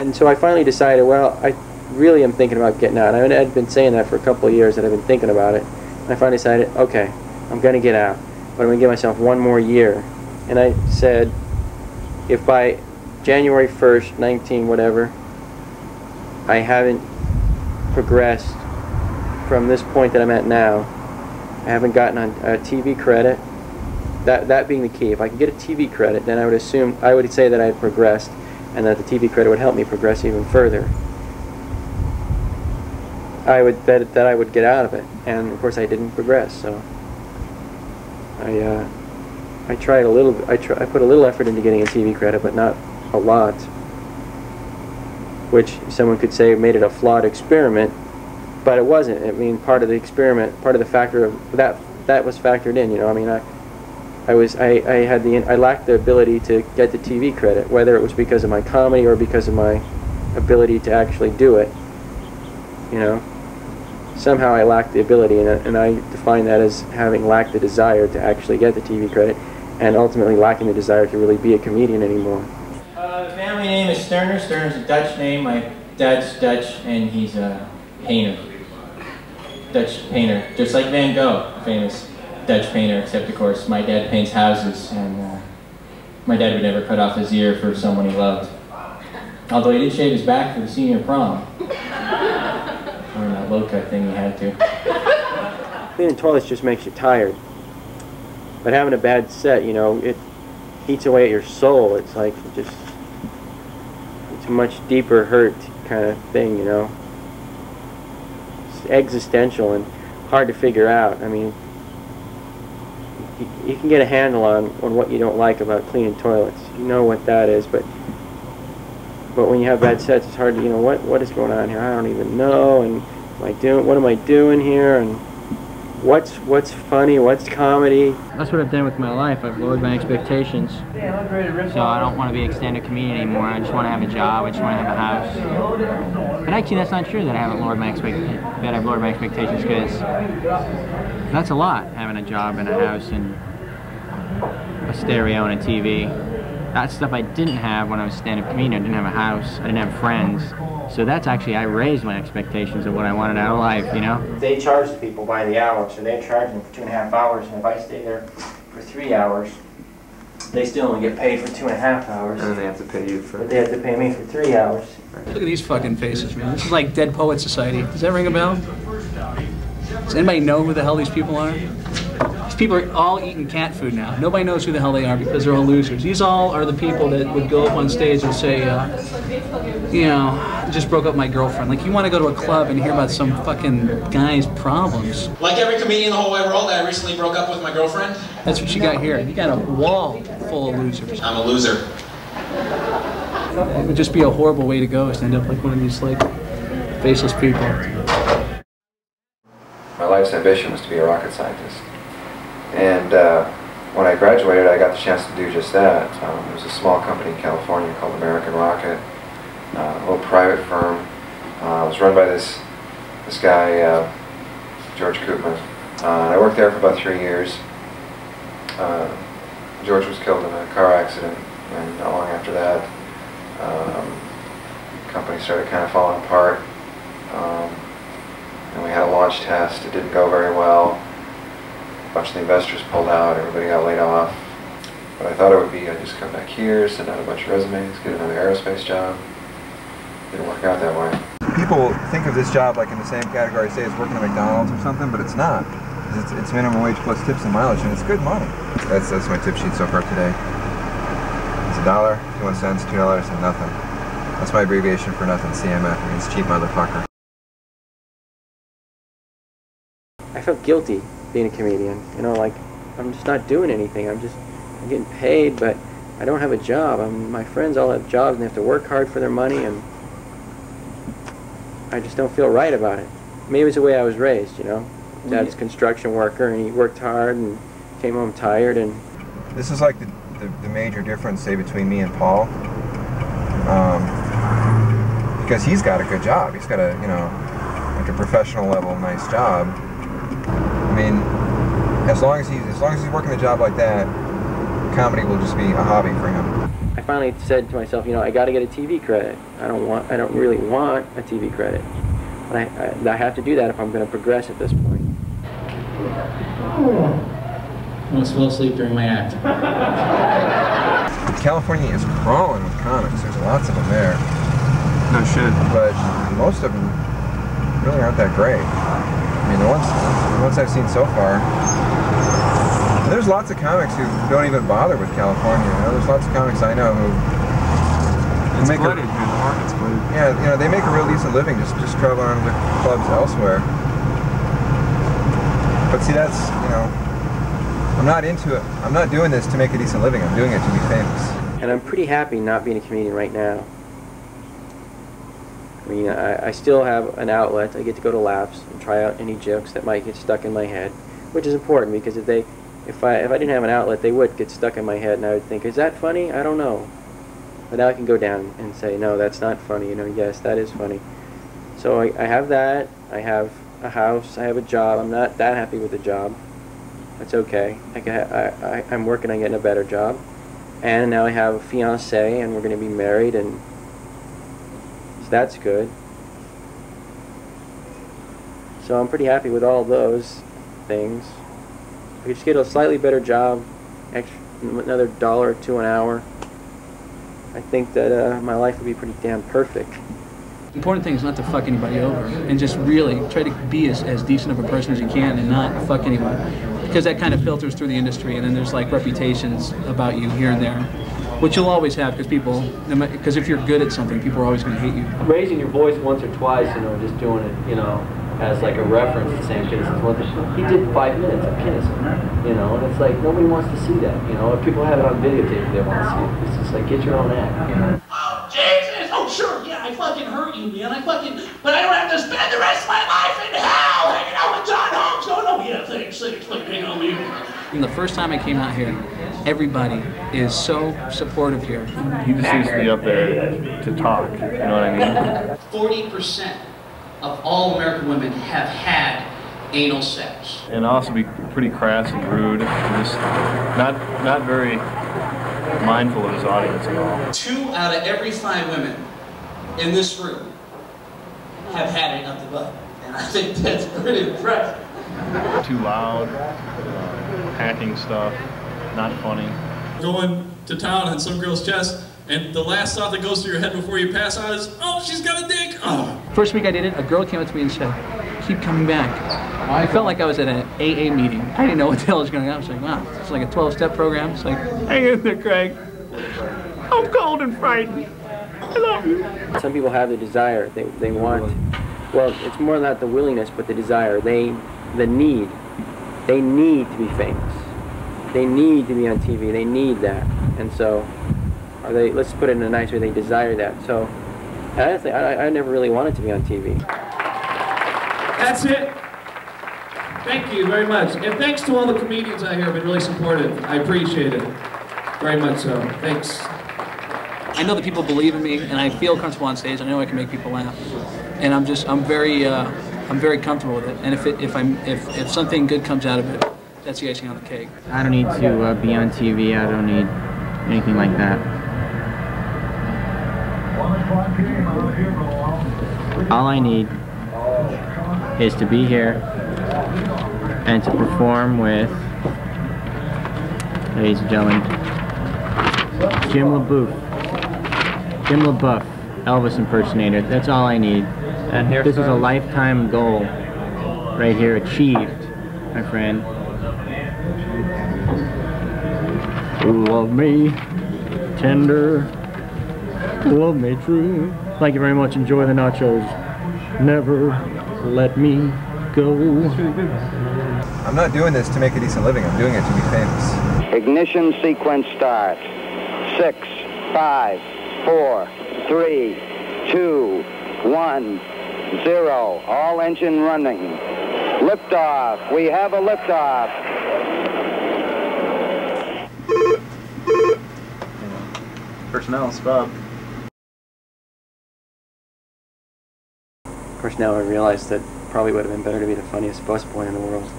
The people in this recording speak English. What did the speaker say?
And so I finally decided, well, I really am thinking about getting out. I had been saying that for a couple of years, that I've been thinking about it. And I finally decided, okay, I'm going to get out, but I'm going to give myself one more year. And I said, if by January 1st, 19 whatever, I haven't progressed from this point that I'm at now, I haven't gotten a TV credit, that being the key. If I could get a TV credit, then I would say that I had progressed, and that the TV credit would help me progress even further. I would that I would get out of it, and of course I didn't progress. So I tried a little. I put a little effort into getting a TV credit, but not a lot. Which someone could say made it a flawed experiment, but it wasn't. I mean, part of the experiment, part of the factor of that was factored in. You know, I mean, I lacked the ability to get the TV credit, whether it was because of my comedy or because of my ability to actually do it. You know, somehow I lacked the ability, and I define that as having lacked the desire to actually get the TV credit, and ultimately lacking the desire to really be a comedian anymore. The family name is Sterner. Sterner's a Dutch name. My dad's Dutch, and he's a painter. Dutch painter, just like Van Gogh, a famous Dutch painter, except of course my dad paints houses, and my dad would never cut off his ear for someone he loved. Although he did shave his back for the senior prom. Or that low-cut thing he had to. Cleaning toilets just makes you tired. But having a bad set, you know, it eats away at your soul. It's like it's a much deeper hurt kind of thing, you know. It's existential and hard to figure out. I mean, you can get a handle on what you don't like about cleaning toilets. You know what that is, but when you have bad sets, it's hard to, you know, what is going on here? I don't even know, and what am I doing here, and what's funny, what's comedy? That's what I've done with my life. I've lowered my expectations. So I don't want to be a stand-up comedian anymore. I just want to have a job. I just want to have a house. But actually, that's not true that I've lowered my expectations, because that's a lot, having a job and a house and a stereo and a TV. That's stuff I didn't have when I was a stand-up comedian. I didn't have a house. I didn't have friends. So that's actually, I raised my expectations of what I wanted out of life, you know? They charge people by the hour, so they charge them for 2.5 hours, and if I stay there for 3 hours, they still only get paid for 2.5 hours. And then they have to pay you for... But they have to pay me for 3 hours. Look at these fucking faces, man. This is like Dead Poets Society. Does that ring a bell? Does anybody know who the hell these people are? These people are all eating cat food now. Nobody knows who the hell they are because they're all losers. These all are the people that would go up on stage and say, you know, I just broke up with my girlfriend. Like, you want to go to a club and hear about some fucking guy's problems. Like every comedian in the whole wide world, I recently broke up with my girlfriend. That's what you got here. You got a wall full of losers. I'm a loser. It would just be a horrible way to go, is to end up like one of these, like, faceless people. My life's ambition was to be a rocket scientist. And when I graduated, I got the chance to do just that. It was a small company in California called American Rocket, a little private firm. It was run by this guy, George Koopman. And I worked there for about 3 years. George was killed in a car accident, and not long after that, the company started kind of falling apart. And we had a launch test. It didn't go very well. A bunch of the investors pulled out. Everybody got laid off. But I thought it would be, I'd just come back here, send out a bunch of resumes, get another aerospace job. Didn't work out that way. People think of this job like in the same category, say it's working at McDonald's or something, but it's not. It's minimum wage plus tips and mileage, and it's good money. That's my tip sheet so far today. It's $1, 51 cents, $2, and nothing. That's my abbreviation for nothing, CMF. It means cheap motherfucker. I felt guilty being a comedian. You know, like, I'm just not doing anything. I'm getting paid, but I don't have a job. My friends all have jobs and they have to work hard for their money, and I just don't feel right about it. Maybe it's the way I was raised, you know. Dad's a construction worker, and he worked hard and came home tired. And this is like the major difference, say, between me and Paul. Because he's got a good job. He's got a, you know, like a professional level, nice job. I mean, as long as he's working a job like that, comedy will just be a hobby for him. I finally said to myself, you know, I got to get a TV credit. I don't really want a TV credit, but I have to do that if I'm going to progress at this point. I almost fell asleep during my act. California is crawling with comics. There's lots of them there. No shit. But most of them really aren't that great. I mean, the ones I've seen so far. There's lots of comics who don't even bother with California. You know? There's lots of comics I know who it's flooded, man. The market's flooded. Yeah, you know, they make a real decent living just traveling around to clubs elsewhere. But see, that's, you know, I'm not into it. I'm not doing this to make a decent living. I'm doing it to be famous. And I'm pretty happy not being a comedian right now. I mean, I still have an outlet. I get to go to Laughs and try out any jokes that might get stuck in my head, which is important because if I didn't have an outlet, they would get stuck in my head, and I would think, is that funny? I don't know. But now I can go down and say, no, that's not funny. You know, yes, that is funny. So I have that. I have a house. I have a job. I'm not that happy with the job. That's okay. I'm working on getting a better job. And now I have a fiancé, and we're going to be married, and so that's good. So I'm pretty happy with all those things. If I could just get a slightly better job, another $1 or $2 an hour, I think that my life would be pretty damn perfect. The important thing is not to fuck anybody over, and just really try to be as decent of a person as you can and not fuck anyone. Because that kind of filters through the industry, and then there's like reputations about you here and there, which you'll always have because if you're good at something, people are always going to hate you. Raising your voice once or twice, you know, just doing it, you know, as like a reference to Sam Kinison. He did 5 minutes of Kinison, you know, and it's like nobody wants to see that, you know. If people have it on videotape, they want to see it. It's just like, get your own act, you know. Oh, Jesus! Oh, sure, yeah, I fucking hurt you, man. But I don't have to spend the rest of my life in hell hanging out with John Holmes going, oh, yeah, thanks, like, hang on me. And the first time I came out here, everybody is so supportive here. He just needs to be up there to talk, you know what I mean? 40% of all American women have had anal sex. And also be pretty crass and rude, and just not very mindful of his audience at all. 2 out of every 5 women in this room have had it up the butt, and I think that's pretty impressive. Too loud, hacking stuff, not funny. Going to town on some girl's chest, and the last thought that goes through your head before you pass out is, oh, she's got a dick! Oh. First week I did it, a girl came up to me and said, keep coming back. I felt like I was at an AA meeting. I didn't know what the hell was going on. I was like, wow, it's like a 12-step program. It's like, hang in there, Craig. I'm cold and frightened. I love you. Some people have the desire. They want, well, it's more not the willingness, but the desire. The need. They need to be famous. They need to be on TV. They need that. And so, let's put it in a nice way, they desire that. So, honestly, I never really wanted to be on TV. That's it. Thank you very much. And thanks to all the comedians out here who have been really supportive. I appreciate it. Very much so. Thanks. I know that people believe in me, and I feel comfortable on stage. I know I can make people laugh. And I'm very comfortable with it. And if something good comes out of it, that's the icing on the cake. I don't need to be on TV. I don't need anything like that. All I need is to be here and to perform with, ladies and gentlemen, Jim LaBeouf, Elvis impersonator. That's all I need. This is a lifetime goal right here, achieved, my friend. Love me tender, love me true. Thank you very much. Enjoy the nachos. Never let me go. I'm not doing this to make a decent living. I'm doing it to be famous. Ignition sequence start. 6, 5, 4, 3, 2, 1, 0. All engine running. Liftoff. We have a liftoff. Personnel, Bob. Of course, now I realize that probably would have been better to be the funniest busboy in the world.